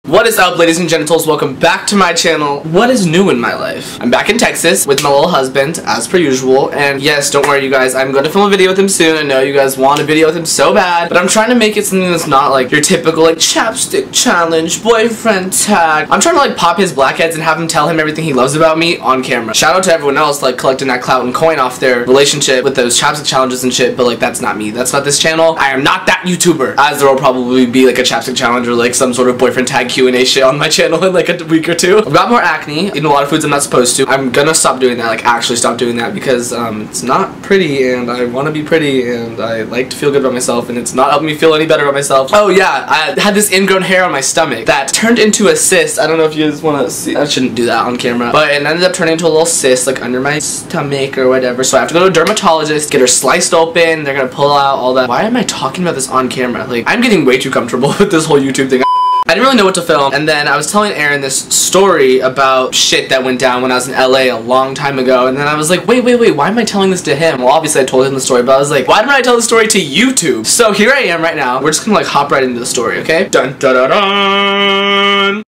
What is up, ladies and genitals? Welcome back to my channel. What is new in my life? I'm back in Texas with my little husband, as per usual, and yes, don't worry you guys, I'm going to film a video with him soon. I know you guys want a video with him so bad, but I'm trying to make it something that's not like your typical like chapstick challenge, boyfriend tag. I'm trying to like pop his blackheads and have him tell him everything he loves about me on camera. Shout out to everyone else like collecting that clout and coin off their relationship with those chapstick challenges and shit, but like that's not me. That's not this channel. I am not that YouTuber, as there will probably be like a chapstick challenge or like some sort of boyfriend tag Q&A shit on my channel in like a week or two. I've got more acne, eating a lot of foods I'm not supposed to. I'm gonna stop doing that, like actually stop doing that, because it's not pretty and I want to be pretty and I like to feel good about myself and it's not helping me feel any better about myself. Oh yeah, I had this ingrown hair on my stomach that turned into a cyst. I don't know if you guys want to see. I shouldn't do that on camera, but it ended up turning into a little cyst like under my stomach or whatever, so I have to go to a dermatologist, get her sliced open. They're gonna pull out all that. Why am I talking about this on camera? Like, I'm getting way too comfortable with this whole YouTube thing. I didn't really know what to film, and then I was telling Aaron this story about shit that went down when I was in LA a long time ago, and then I was like, wait, why am I telling this to him? Well, obviously I told him the story, but I was like, why didn't I tell the story to YouTube? So here I am right now. We're just gonna like hop right into the story, okay? Dun dun dun dun!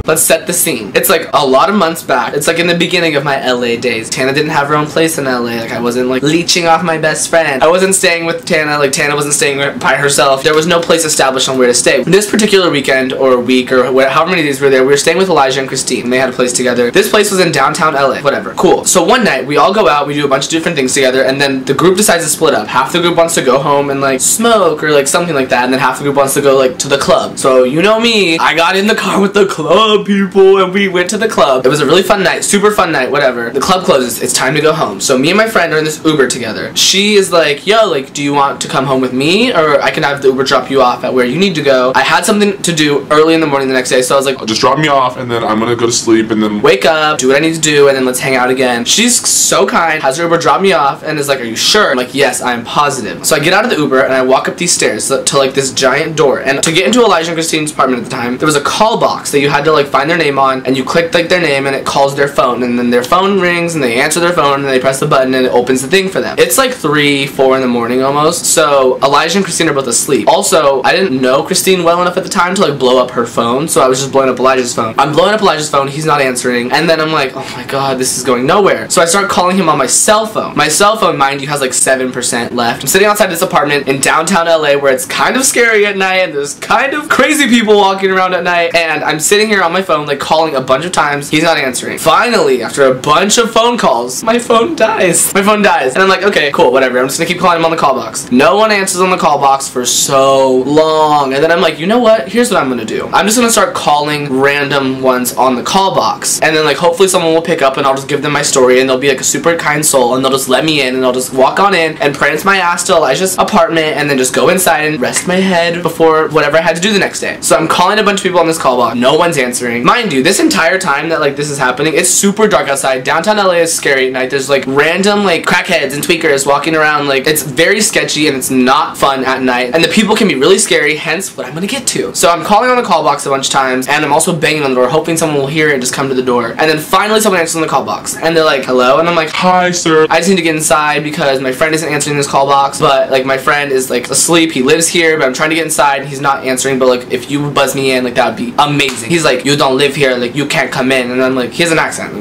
Let's set the scene. It's like a lot of months back. It's like in the beginning of my LA days. Tana didn't have her own place in LA. Like I wasn't like leeching off my best friend. I wasn't staying with Tana. Like Tana wasn't staying by herself. There was no place established on where to stay. This particular weekend or week or however many days we were there, we were staying with Elijah and Christine. And they had a place together. This place was in downtown LA. Whatever. Cool. So one night we all go out. We do a bunch of different things together. And then the group decides to split up. Half the group wants to go home and like smoke or like something like that. And then half the group wants to go like to the club. So you know me. I got in the car with the club people and we went to the club. It was a really fun night, super fun night, whatever. The club closes, it's time to go home. So me and my friend are in this Uber together. She is like, yo, like, do you want to come home with me? Or I can have the Uber drop you off at where you need to go. I had something to do early in the morning the next day, so I was like, just drop me off and then I'm gonna go to sleep and then wake up, do what I need to do, and then let's hang out again. She's so kind, has her Uber drop me off, and is like, are you sure? I'm like, yes, I'm positive. So I get out of the Uber and I walk up these stairs to like this giant door. And to get into Elijah and Christine's apartment at the time, there was a call box that you had to like find their name on, and you click like their name and it calls their phone, and then their phone rings and they answer their phone and they press the button and it opens the thing for them. It's like 3, 4 in the morning almost. So Elijah and Christine are both asleep. Also, I didn't know Christine well enough at the time to like blow up her phone, so I was just blowing up Elijah's phone. I'm blowing up Elijah's phone, he's not answering, and then I'm like, oh my god, this is going nowhere. So I start calling him on my cell phone. My cell phone, mind you, has like 7% left. I'm sitting outside this apartment in downtown LA where it's kind of scary at night and there's kind of crazy people walking around at night, and I'm sitting here on my phone like calling a bunch of times. He's not answering. Finally, after a bunch of phone calls, my phone dies. My phone dies. And I'm like, okay, cool, whatever. I'm just gonna keep calling him on the call box. No one answers on the call box for so long. And then I'm like, you know what? Here's what I'm gonna do. I'm just gonna start calling random ones on the call box. And then like hopefully someone will pick up and I'll just give them my story and they'll be like a super kind soul and they'll just let me in and I'll just walk on in and prance my ass to Elijah's apartment and then just go inside and rest my head before whatever I had to do the next day. So I'm calling a bunch of people on this call box. No one's answering. Mind you, this entire time that like this is happening, it's super dark outside. Downtown LA is scary at night. There's like random like crackheads and tweakers walking around. Like it's very sketchy and it's not fun at night. And the people can be really scary, hence what I'm gonna get to. So I'm calling on the call box a bunch of times and I'm also banging on the door hoping someone will hear it and just come to the door. And then finally someone answers on the call box and they're like, hello? And I'm like, hi sir. I just need to get inside because my friend isn't answering this call box, but like my friend is like asleep. He lives here, but I'm trying to get inside and he's not answering, but like if you buzz me in, like that would be amazing. He's like, you don't live here, like you can't come in. And I'm like, he has an accent.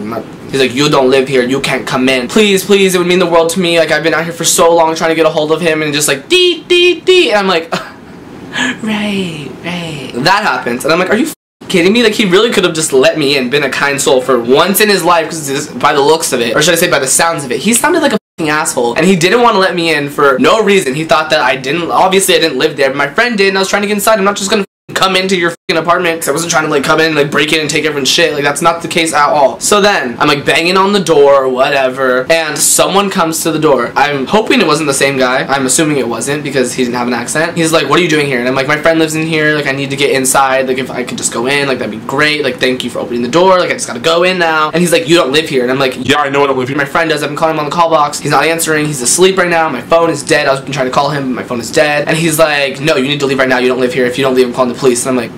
He's like, you don't live here, you can't come in. Please, please, it would mean the world to me. Like, I've been out here for so long trying to get a hold of him and just like, dee, dee, dee. And I'm like, right. That happens. And I'm like, are you kidding me? Like, he really could have just let me in, been a kind soul for once in his life, because by the looks of it, or should I say by the sounds of it, he sounded like a asshole, and he didn't want to let me in for no reason. He thought that obviously I didn't live there, but my friend did, and I was trying to get inside. I'm not just gonna come into your apartment because I wasn't trying to like come in and like break in and take everyone's shit. Like that's not the case at all. So then I'm like banging on the door or whatever and someone comes to the door. I'm hoping it wasn't the same guy. I'm assuming it wasn't because he didn't have an accent. He's like, what are you doing here? And I'm like, my friend lives in here, like I need to get inside, like if I could just go in, like that'd be great, like thank you for opening the door, like I just gotta go in now. And he's like, you don't live here. And I'm like, yeah, I know I don't live here. My friend does. I've been calling him on the call box. He's not answering. He's asleep right now. My phone is dead. I've been trying to call him, but my phone is dead. And he's like, no, you need to leave right now. You don't live here. If you don't leave, I'm calling the police. And I'm like,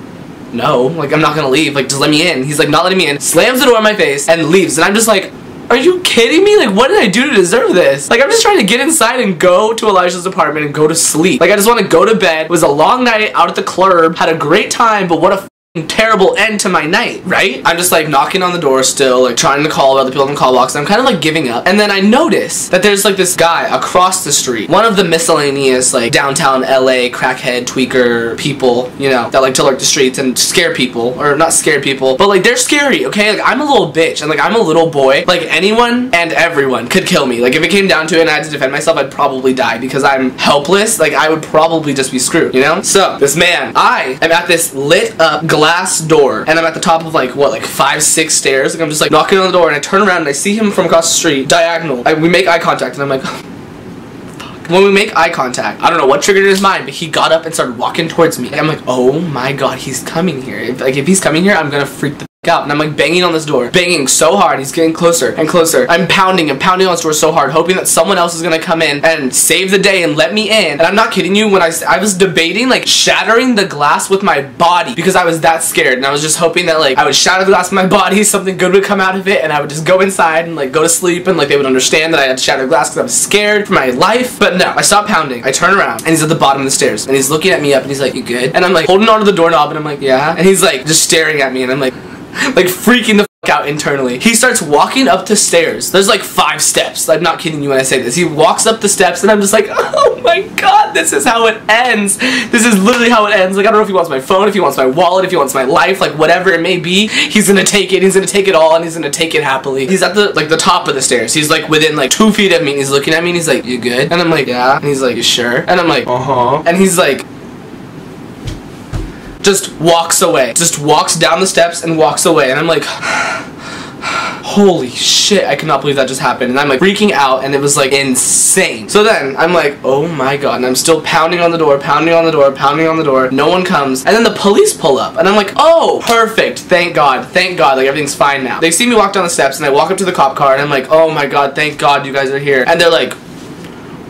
no, like I'm not gonna leave, like just let me in. He's like not letting me in, slams the door in my face and leaves, and I'm just like, Are you kidding me? Like, what did I do to deserve this? Like, I'm just trying to get inside and go to Elijah's apartment and go to sleep. Like, I just want to go to bed. It was a long night out at the club. Had a great time, but what a terrible end to my night, right? I'm just like knocking on the door still, like trying to call other people in the call box, and I'm kind of like giving up. And then I notice that there's like this guy across the street, one of the miscellaneous like downtown LA crackhead tweaker people, you know, that like to lurk the streets and scare people, or not scare people, but like they're scary, okay? Like, I'm a little bitch and like I'm a little boy. Like, anyone and everyone could kill me. Like, if it came down to it and I had to defend myself, I'd probably die because I'm helpless. Like, I would probably just be screwed, you know? So this man, I am at this lit up glass door, and I'm at the top of like what, like 5-6 stairs. Like, I'm just like knocking on the door, and I turn around and I see him from across the street, diagonal. We make eye contact, and I'm like, fuck. When we make eye contact, I don't know what triggered his mind, but he got up and started walking towards me. I'm like, oh my god, he's coming here. If he's coming here, I'm gonna freak the out. And I'm like banging on this door, banging so hard. He's getting closer and closer. I'm pounding and pounding on this door so hard, hoping that someone else is gonna come in and save the day and let me in. And I'm not kidding you, when I was debating like shattering the glass with my body because I was that scared, and I was just hoping that like I would shatter the glass with my body, something good would come out of it, and I would just go inside and like go to sleep, and like they would understand that I had to shatter the glass because I was scared for my life. But no, I stopped pounding. I turn around and he's at the bottom of the stairs, and he's looking at me up, and he's like, you good? And I'm like holding onto the doorknob, and I'm like, yeah. And he's like just staring at me, and I'm like freaking the fuck out internally. He starts walking up the stairs. There's like 5 steps. I'm not kidding you when I say this. He walks up the steps, and I'm just like, oh my god, this is how it ends. This is literally how it ends. Like, I don't know if he wants my phone, if he wants my wallet, if he wants my life, like whatever it may be. He's gonna take it. He's gonna take it all, and he's gonna take it happily. He's at the the top of the stairs. He's like within like 2 feet of me, and he's looking at me, and he's like, you good? And I'm like, yeah. And he's like, you sure? And I'm like, uh-huh. And he's like, just walks away. Just walks down the steps and walks away. And I'm like, holy shit, I cannot believe that just happened. And I'm like freaking out, and it was like insane. So then I'm like, oh my god, and I'm still pounding on the door, pounding on the door, pounding on the door. No one comes. And then the police pull up, and I'm like, oh, perfect. Thank god, like everything's fine now. They see me walk down the steps, and I walk up to the cop car, and I'm like, oh my god, thank god you guys are here. And they're like,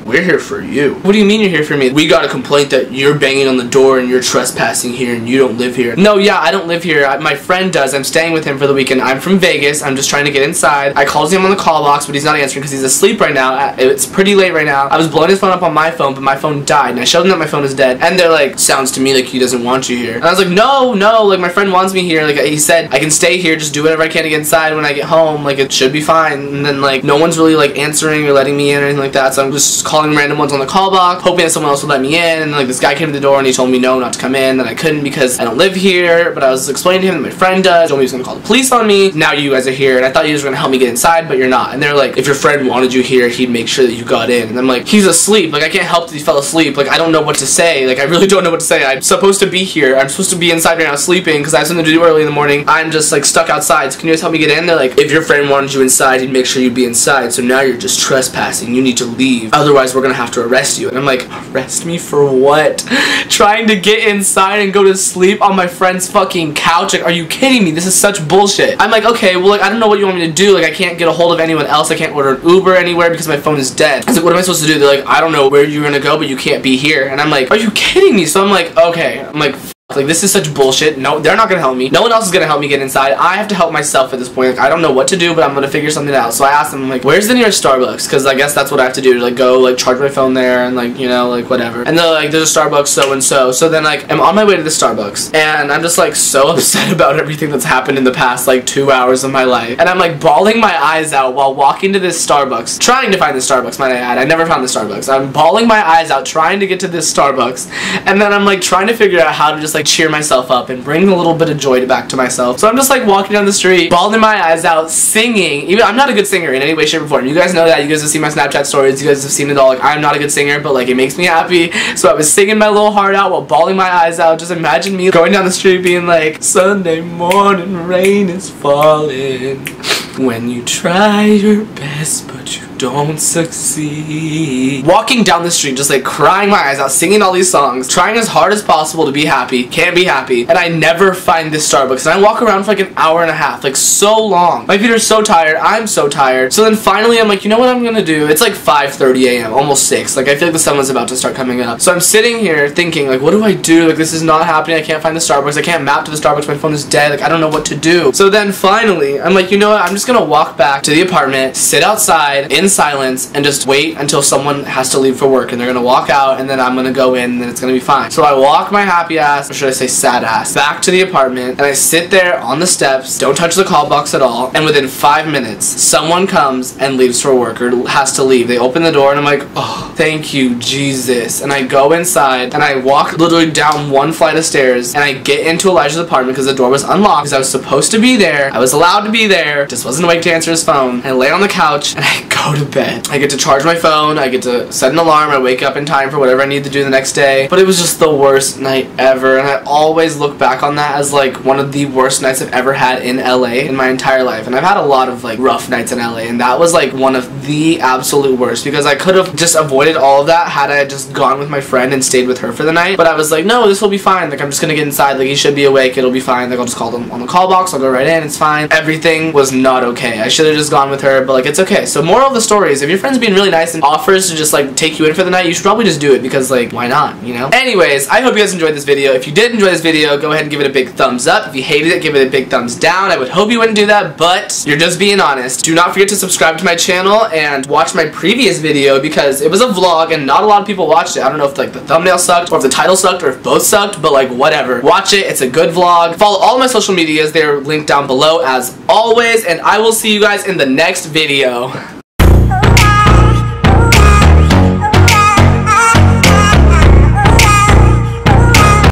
we're here for you. What do you mean you're here for me? We got a complaint that you're banging on the door and you're trespassing here and you don't live here. No, yeah, I don't live here. My friend does. I'm staying with him for the weekend. I'm from Vegas. I'm just trying to get inside. I called him on the call box, but he's not answering because he's asleep right now. It's pretty late right now. I was blowing his phone up on my phone, but my phone died, and I showed them that my phone is dead. And they're like, sounds to me like he doesn't want you here. And I was like, no, like my friend wants me here. Like, he said I can stay here, just do whatever I can to get inside when I get home. Like, it should be fine. And then like no one's really like answering or letting me in or anything like that. So I'm just calling random ones on the call box, hoping that someone else would let me in. And like this guy came to the door, and he told me no, not to come in, that I couldn't because I don't live here. But I was explaining to him that my friend does. He told me he was gonna call the police on me. Now you guys are here, and I thought you guys were gonna help me get inside, but you're not. And they're like, if your friend wanted you here, he'd make sure that you got in. And I'm like, he's asleep. Like, I can't help that he fell asleep. Like, I don't know what to say. Like, I really don't know what to say. I'm supposed to be here. I'm supposed to be inside right now sleeping because I have something to do early in the morning. I'm just like stuck outside. So can you guys help me get in? They're like, if your friend wanted you inside, he'd make sure you'd be inside. So now you're just trespassing. You need to leave. Otherwise, we're gonna have to arrest you. And I'm like, arrest me for what? Trying to get inside and go to sleep on my friend's fucking couch? Like, are you kidding me? This is such bullshit. I'm like, okay, well, like, I don't know what you want me to do. Like, I can't get a hold of anyone else. I can't order an Uber anywhere because my phone is dead. I was like, what am I supposed to do? They're like, I don't know where you're gonna go, but you can't be here. And I'm like, are you kidding me? So I'm like, okay. I'm like, like, this is such bullshit. No, they're not gonna help me. No one else is gonna help me get inside. I have to help myself at this point. Like, I don't know what to do, but I'm gonna figure something out. So I asked them, like, where's the nearest Starbucks? Because I guess that's what I have to do to, like, go, like, charge my phone there and, like, you know, like, whatever. And they're like, there's a Starbucks so-and-so. So then, like, I'm on my way to the Starbucks, and I'm just, like, so upset about everything that's happened in the past, like, 2 hours of my life. And I'm, like, bawling my eyes out while walking to this Starbucks. Trying to find the Starbucks, might I add. I never found the Starbucks. I'm bawling my eyes out trying to get to this Starbucks. And then I'm, like, trying to figure out how to just, like, cheer myself up and bring a little bit of joy back to myself. So I'm just like walking down the street, bawling my eyes out, singing. Even I'm not a good singer in any way, shape, or form. You guys know that. You guys have seen my Snapchat stories. You guys have seen it all. Like, I'm not a good singer, but like it makes me happy. So I was singing my little heart out while bawling my eyes out. Just imagine me going down the street being like, Sunday morning rain is falling when you try your best, but you don't succeed. Walking down the street, just like crying my eyes out, singing all these songs, trying as hard as possible to be happy, can't be happy, and I never find this Starbucks, and I walk around for like an hour and a half, like so long. My feet are so tired, I'm so tired. So then finally I'm like, you know what I'm gonna do? It's like 5:30 a.m., almost 6. Like I feel like the sun was about to start coming up. So I'm sitting here thinking, like, what do I do? Like this is not happening, I can't find the Starbucks, I can't map to the Starbucks, my phone is dead, like I don't know what to do. So then finally, I'm like, you know what, I'm just gonna walk back to the apartment, sit outside in silence, and just wait until someone has to leave for work, and they're gonna walk out, and then I'm gonna go in, and then it's gonna be fine. So I walk my happy ass, or should I say sad ass, back to the apartment, and I sit there on the steps, don't touch the call box at all, and within 5 minutes, someone comes and leaves for work, or has to leave. They open the door, and I'm like, oh, thank you, Jesus. And I go inside, and I walk literally down one flight of stairs, and I get into Elijah's apartment because the door was unlocked, because I was supposed to be there, I was allowed to be there, just wasn't awake to answer his phone. I lay on the couch, and I go to bed. I get to charge my phone, I get to set an alarm, I wake up in time for whatever I need to do the next day, but it was just the worst night ever, and I always look back on that as like one of the worst nights I've ever had in LA in my entire life. And I've had a lot of like rough nights in LA, and that was like one of the absolute worst, because I could have just avoided all of that had I just gone with my friend and stayed with her for the night. But I was like, no, this will be fine, like I'm just gonna get inside, like he should be awake, it'll be fine, like I'll just call them on the call box, I'll go right in, it's fine. Everything was not okay. I should have just gone with her, but like it's okay. So moral of the story is, if your friend's being really nice and offers to just like take you in for the night, you should probably just do it, because like why not, you know? Anyways, I hope you guys enjoyed this video. If you did enjoy this video, go ahead and give it a big thumbs up. If you hated it, give it a big thumbs down. I would hope you wouldn't do that, but you're just being honest. Do not forget to subscribe to my channel and watch my previous video, because it was a vlog and not a lot of people watched it. I don't know if like the thumbnail sucked, or if the title sucked, or if both sucked, but like whatever. Watch it, it's a good vlog. Follow all of my social medias, they're linked down below as always, and I will see you guys in the next video.